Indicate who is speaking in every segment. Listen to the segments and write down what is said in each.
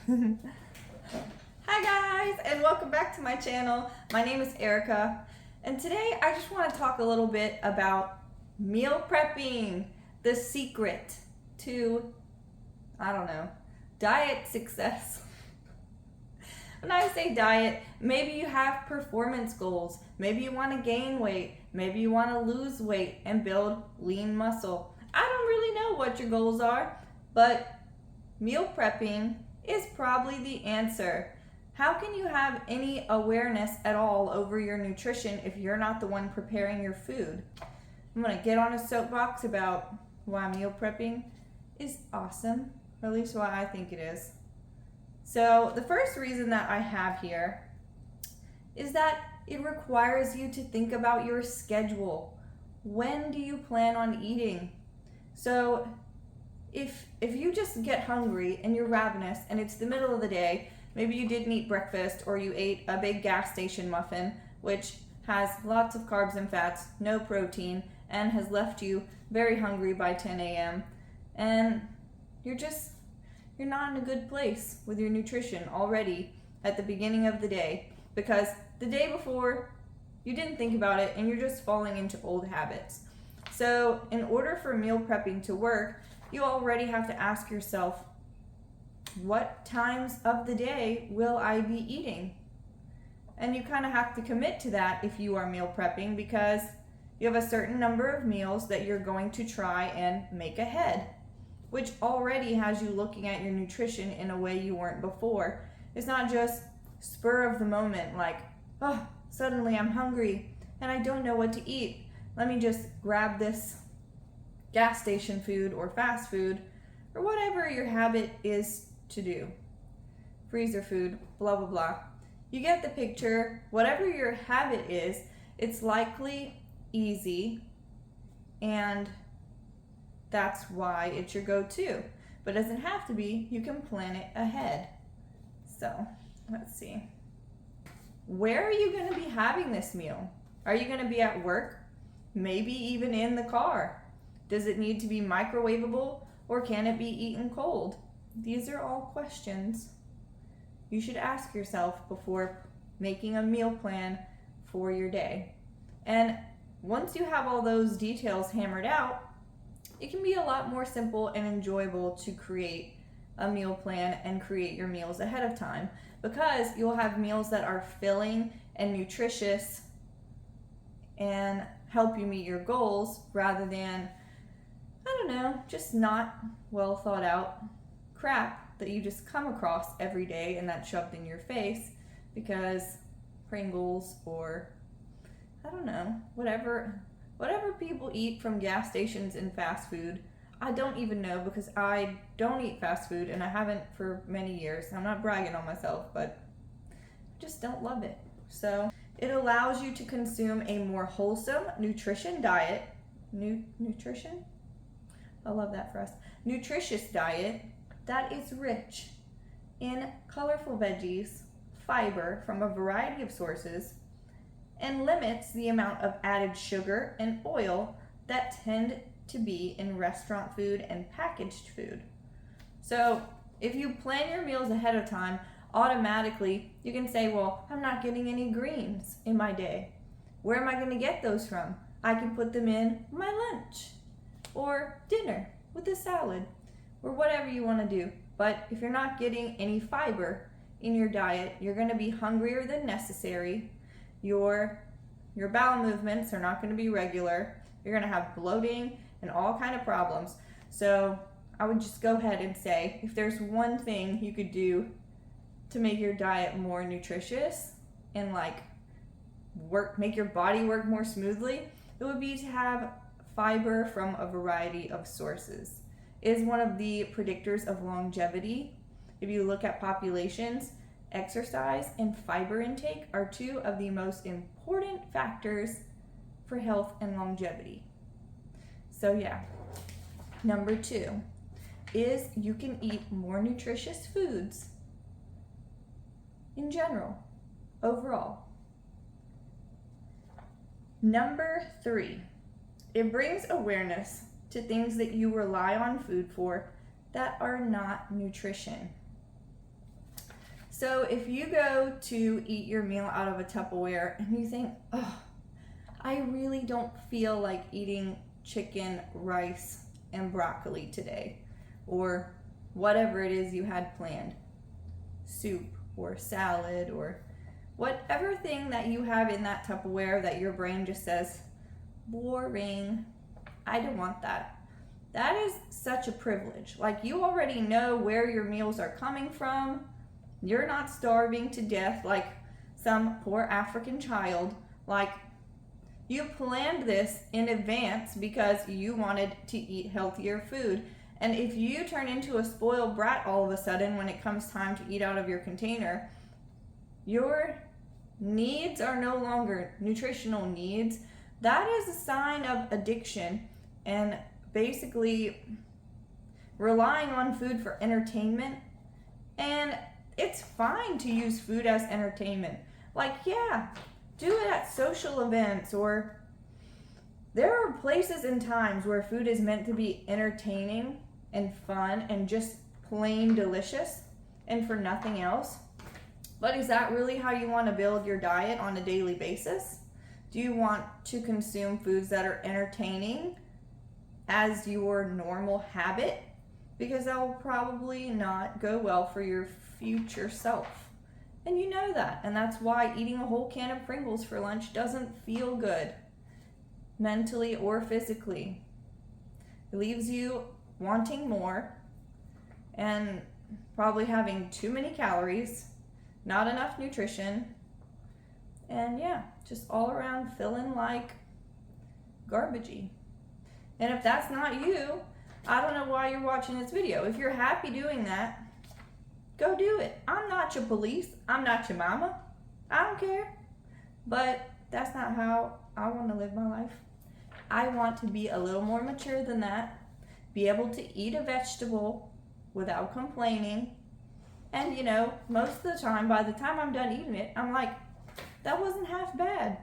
Speaker 1: Hi guys, and welcome back to my channel. My name is Erica, and today I just want to talk a little bit about meal prepping, the secret to, diet success. When I say diet, maybe you have performance goals, maybe you want to gain weight, maybe you want to lose weight and build lean muscle. I don't really know what your goals are, but meal prepping is probably the answer. How can you have any awareness at all over your nutrition if you're not the one preparing your food? I'm going to get on a soapbox about why meal prepping is awesome, or at least why I think it is. So the first reason that I have here is that it requires you to think about your schedule. When do you plan on eating? So if you just get hungry and you're ravenous and it's the middle of the day, maybe you didn't eat breakfast or you ate a big gas station muffin, which has lots of carbs and fats, no protein, and has left you very hungry by 10 a.m. and you're not in a good place with your nutrition already at the beginning of the day, because the day before you didn't think about it and you're just falling into old habits. So in order for meal prepping to work, you already have to ask yourself, what times of the day will I be eating? And you kind of have to commit to that if you are meal prepping, because you have a certain number of meals that you're going to try and make ahead, which already has you looking at your nutrition in a way you weren't before. It's not just spur of the moment, like, oh, suddenly I'm hungry and I don't know what to eat. Let me just grab this gas station food or fast food or whatever your habit is to do. Freezer food, blah, blah, blah. You get the picture. Whatever your habit is, it's likely easy, and that's why it's your go-to. But it doesn't have to be. You can plan it ahead. So, let's see. Where are you going to be having this meal? Are you going to be at work? Maybe even in the car? Does it need to be microwavable, or can it be eaten cold? These are all questions you should ask yourself before making a meal plan for your day. And once you have all those details hammered out, it can be a lot more simple and enjoyable to create a meal plan and create your meals ahead of time, because you'll have meals that are filling and nutritious and help you meet your goals, rather than, just not well thought out crap that you just come across every day and that's shoved in your face because Pringles or whatever people eat from gas stations and fast food. I don't even know, because I don't eat fast food and I haven't for many years. I'm not bragging on myself, but I just don't love it. So it allows you to consume a more wholesome nutrition diet. Nutrition? I love that for us. Nutritious diet that is rich in colorful veggies, fiber from a variety of sources, and limits the amount of added sugar and oil that tend to be in restaurant food and packaged food. So if you plan your meals ahead of time, automatically you can say, well, I'm not getting any greens in my day. Where am I going to get those from? I can put them in my lunch or dinner with a salad or whatever you want to do. But if you're not getting any fiber in your diet, you're going to be hungrier than necessary. Your bowel movements are not going to be regular. You're going to have bloating and all kind of problems. So I would just go ahead and say, if there's one thing you could do to make your diet more nutritious and make your body work more smoothly, it would be to have fiber from a variety of sources. It is one of the predictors of longevity. If you look at populations, exercise and fiber intake are two of the most important factors for health and longevity. So yeah, number 2 is you can eat more nutritious foods in general, overall. Number 3, it brings awareness to things that you rely on food for that are not nutrition. So if you go to eat your meal out of a Tupperware and you think, oh, I really don't feel like eating chicken, rice, and broccoli today, or whatever it is you had planned, soup or salad or whatever thing that you have in that Tupperware that your brain just says, boring, I don't want that. That is such a privilege. Like, you already know where your meals are coming from. You're not starving to death like some poor African child. Like, you planned this in advance because you wanted to eat healthier food. And if you turn into a spoiled brat all of a sudden when it comes time to eat out of your container, your needs are no longer nutritional needs. That is a sign of addiction and basically relying on food for entertainment. And it's fine to use food as entertainment. Like, yeah, do it at social events, or there are places and times where food is meant to be entertaining and fun and just plain delicious and for nothing else. But is that really how you want to build your diet on a daily basis? Do you want to consume foods that are entertaining as your normal habit? Because that will probably not go well for your future self. And you know that. And that's why eating a whole can of Pringles for lunch doesn't feel good, mentally or physically. It leaves you wanting more and probably having too many calories, not enough nutrition, and yeah, just all around feeling like garbagey. And if that's not you, I don't know why you're watching this video. If you're happy doing that, go do it. I'm not your police. I'm not your mama. I don't care. But that's not how I want to live my life. I want to be a little more mature than that, be able to eat a vegetable without complaining. And you know, most of the time, by the time I'm done eating it, I'm like, that wasn't half bad.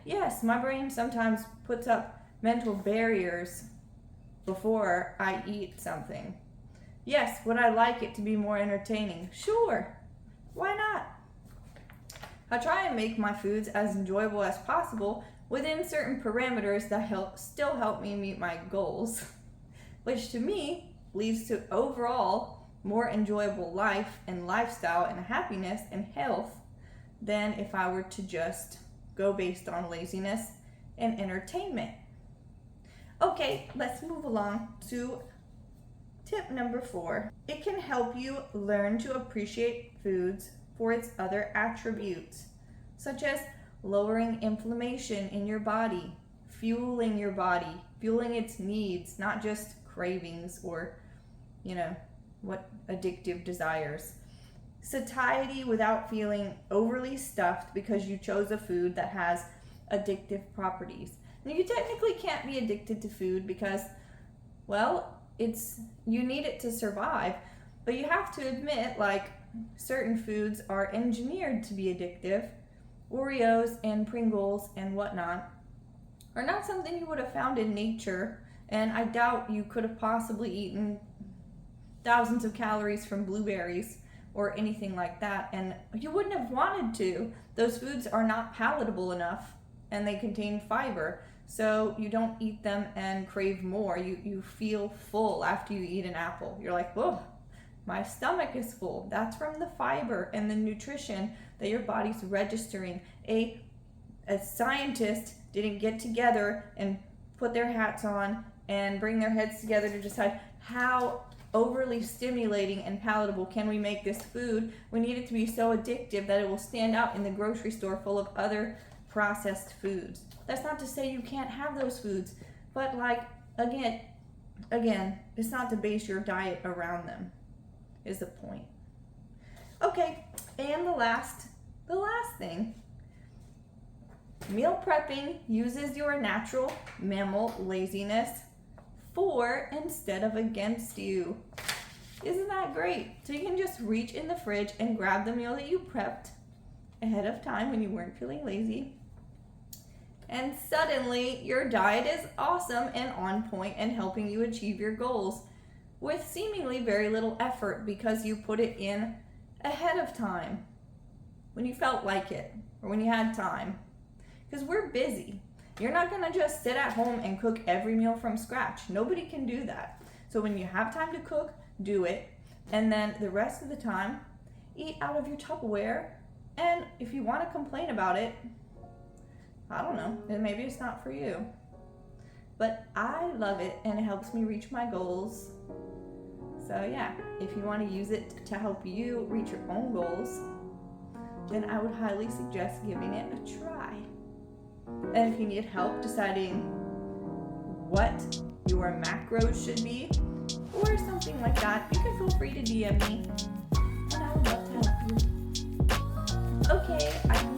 Speaker 1: Yes, my brain sometimes puts up mental barriers before I eat something. Yes, would I like it to be more entertaining? Sure, why not? I try and make my foods as enjoyable as possible within certain parameters that still help me meet my goals, which to me leads to overall more enjoyable life and lifestyle and happiness and health than if I were to just go based on laziness and entertainment. Okay, let's move along to tip number 4. It can help you learn to appreciate foods for its other attributes, such as lowering inflammation in your body, fueling your body, fueling its needs, not just cravings or, you know, what addictive desires. Satiety without feeling overly stuffed because you chose a food that has addictive properties. Now, you technically can't be addicted to food because, well, you need it to survive, but you have to admit, like, certain foods are engineered to be addictive. Oreos and Pringles and whatnot are not something you would have found in nature, and I doubt you could have possibly eaten thousands of calories from blueberries or anything like that, and you wouldn't have wanted to. Those foods are not palatable enough, and they contain fiber, so you don't eat them and crave more. You feel full after you eat an apple. You're like, whoa, my stomach is full. That's from the fiber and the nutrition that your body's registering. A scientist didn't get together and put their hats on and bring their heads together to decide how overly stimulating and palatable can we make this food. We need it to be so addictive that it will stand out in the grocery store full of other processed foods. That's not to say you can't have those foods, but like, again, it's not to base your diet around them, is the point. Okay, and the last thing, meal prepping uses your natural mammal laziness for instead of against you. Isn't that great? So you can just reach in the fridge and grab the meal that you prepped ahead of time when you weren't feeling lazy, and suddenly your diet is awesome and on point and helping you achieve your goals with seemingly very little effort because you put it in ahead of time when you felt like it or when you had time. Because we're busy. You're not going to just sit at home and cook every meal from scratch. Nobody can do that. So when you have time to cook, do it. And then the rest of the time, eat out of your Tupperware. And if you want to complain about it, I don't know, then maybe it's not for you. But I love it and it helps me reach my goals. So yeah, if you want to use it to help you reach your own goals, then I would highly suggest giving it a try. And if you need help deciding what your macros should be or something like that, you can feel free to DM me and I would love to help you. Okay, I